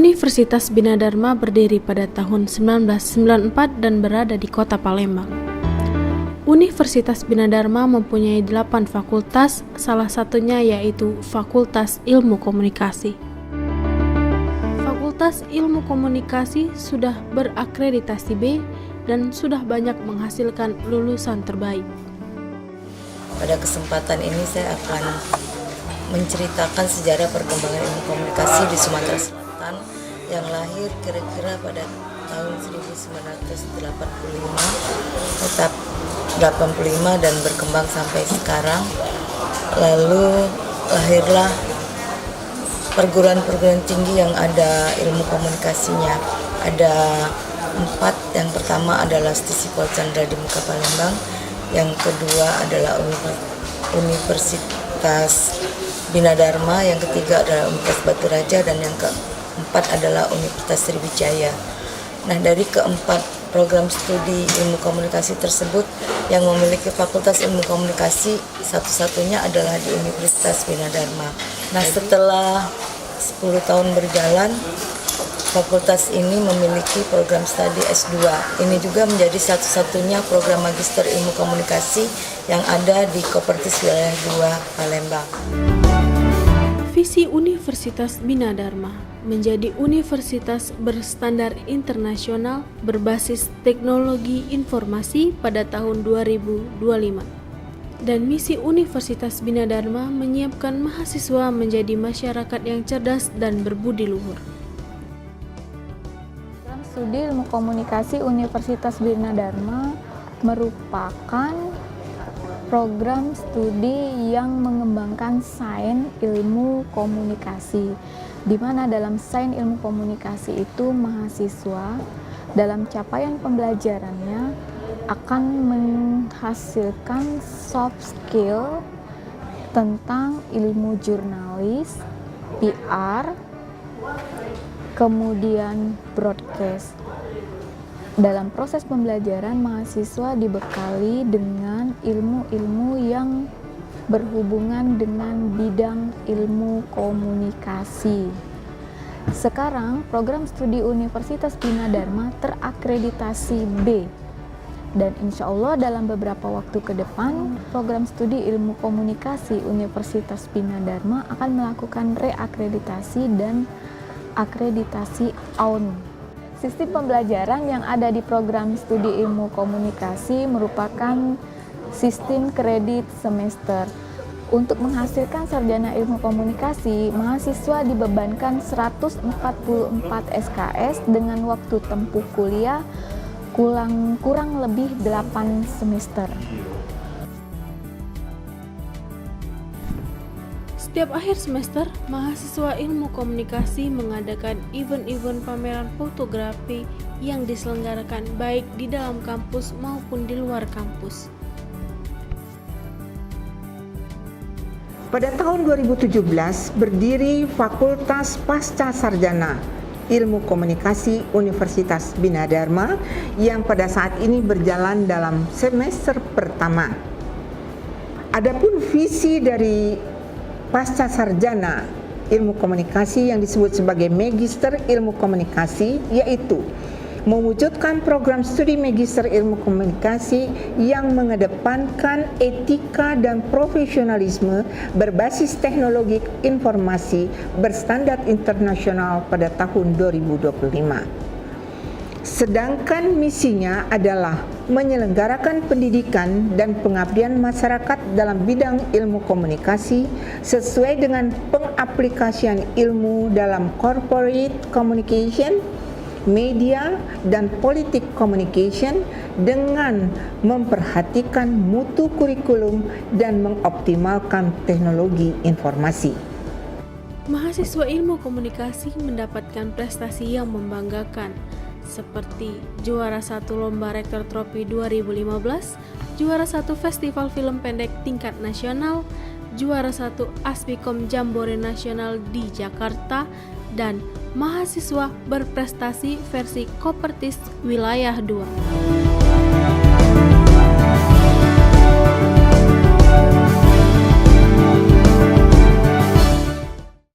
Universitas Bina Dharma berdiri pada tahun 1994 dan berada di kota Palembang. Universitas Bina Dharma mempunyai 8 fakultas, salah satunya yaitu Fakultas Ilmu Komunikasi. Fakultas Ilmu Komunikasi sudah berakreditasi B dan sudah banyak menghasilkan lulusan terbaik. Pada kesempatan ini saya akan menceritakan sejarah perkembangan ilmu komunikasi di Sumatera Selatan yang lahir kira-kira pada tahun 1985 dan berkembang sampai sekarang. Lalu lahirlah perguruan-perguruan tinggi yang ada ilmu komunikasinya. Ada 4, yang pertama adalah Stisipol Chandra di Muka Palembang, yang kedua adalah Universitas Bina Dharma, yang ketiga adalah Universitas Batu Raja, dan yang keempat adalah Universitas Sriwijaya. Nah, dari keempat program studi ilmu komunikasi tersebut, yang memiliki Fakultas Ilmu Komunikasi satu-satunya adalah di Universitas Bina Dharma. Nah, setelah 10 tahun berjalan, fakultas ini memiliki program studi S2. Ini juga menjadi satu-satunya program Magister Ilmu Komunikasi yang ada di Kopertis Wilayah 2 Palembang. Visi Universitas Bina Dharma menjadi universitas berstandar internasional berbasis teknologi informasi pada tahun 2025. Dan misi Universitas Bina Dharma menyiapkan mahasiswa menjadi masyarakat yang cerdas dan berbudi luhur. Program Studi Ilmu Komunikasi Universitas Bina Dharma merupakan program studi yang mengembangkan sains ilmu komunikasi, di mana dalam sains ilmu komunikasi itu mahasiswa dalam capaian pembelajarannya akan menghasilkan soft skill tentang ilmu jurnalis, PR, kemudian broadcast. Dalam proses pembelajaran, mahasiswa dibekali dengan ilmu-ilmu yang berhubungan dengan bidang ilmu komunikasi. Sekarang, program studi Universitas Bina Dharma terakreditasi B. Dan insya Allah dalam beberapa waktu ke depan, program studi ilmu komunikasi Universitas Bina Dharma akan melakukan reakreditasi dan akreditasi AUN. Sistem pembelajaran yang ada di program studi ilmu komunikasi merupakan sistem kredit semester. Untuk menghasilkan sarjana ilmu komunikasi, mahasiswa dibebankan 144 SKS dengan waktu tempuh kuliah kurang lebih 8 semester. Setiap akhir semester, mahasiswa ilmu komunikasi mengadakan event-event pameran fotografi yang diselenggarakan baik di dalam kampus maupun di luar kampus. Pada tahun 2017 berdiri Fakultas Pasca Sarjana Ilmu Komunikasi Universitas Bina Dharma yang pada saat ini berjalan dalam semester pertama. Adapun visi dari Pasca Sarjana Ilmu Komunikasi yang disebut sebagai Magister Ilmu Komunikasi, yaitu mewujudkan program studi Magister Ilmu Komunikasi yang mengedepankan etika dan profesionalisme berbasis teknologi informasi berstandar internasional pada tahun 2025. Sedangkan misinya adalah menyelenggarakan pendidikan dan pengabdian masyarakat dalam bidang ilmu komunikasi sesuai dengan pengaplikasian ilmu dalam corporate communication, media, dan politik communication dengan memperhatikan mutu kurikulum dan mengoptimalkan teknologi informasi. Mahasiswa ilmu komunikasi mendapatkan prestasi yang membanggakan, seperti juara 1 Lomba Rektor Tropi 2015, juara 1 Festival Film Pendek Tingkat Nasional, juara 1 Aspikom Jambore Nasional di Jakarta, dan mahasiswa berprestasi versi Kopertis Wilayah 2.